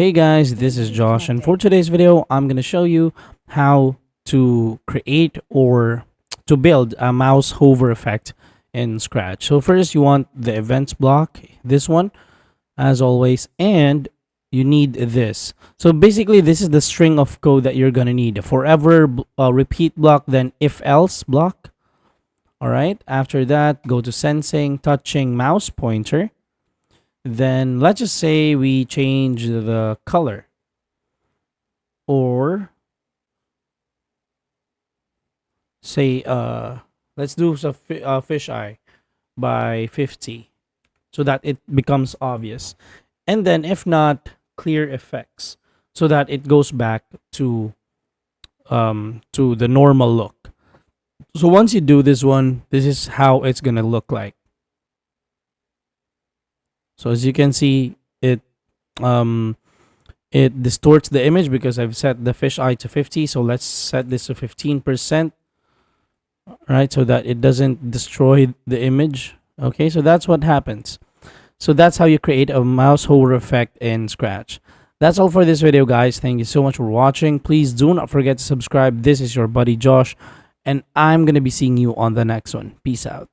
Hey guys, this is Josh, and for today's video, I'm going to show you how to create or to build a mouse hover effect in Scratch. So first, you want the events block, this one, as always, and you need this. So basically, this is the string of code that you're going to need. Forever repeat block, then if else block. All right, after that, go to sensing, touching mouse pointer. Then let's just say we change the color, or say let's do some fish eye by 50 so that it becomes obvious. And then if not, clear effects so that it goes back to the normal look. So once you do this one, this is how it's gonna look like. So as you can see, um it distorts the image because I've set the fish eye to 50. So let's set this to 15%, right? So that it doesn't destroy the image. Okay, so that's what happens. So that's how you create a mouse hover effect in Scratch. That's all for this video, guys. Thank you so much for watching. Please do not forget to subscribe. This is your buddy Josh, and I'm going to be seeing you on the next one. Peace out.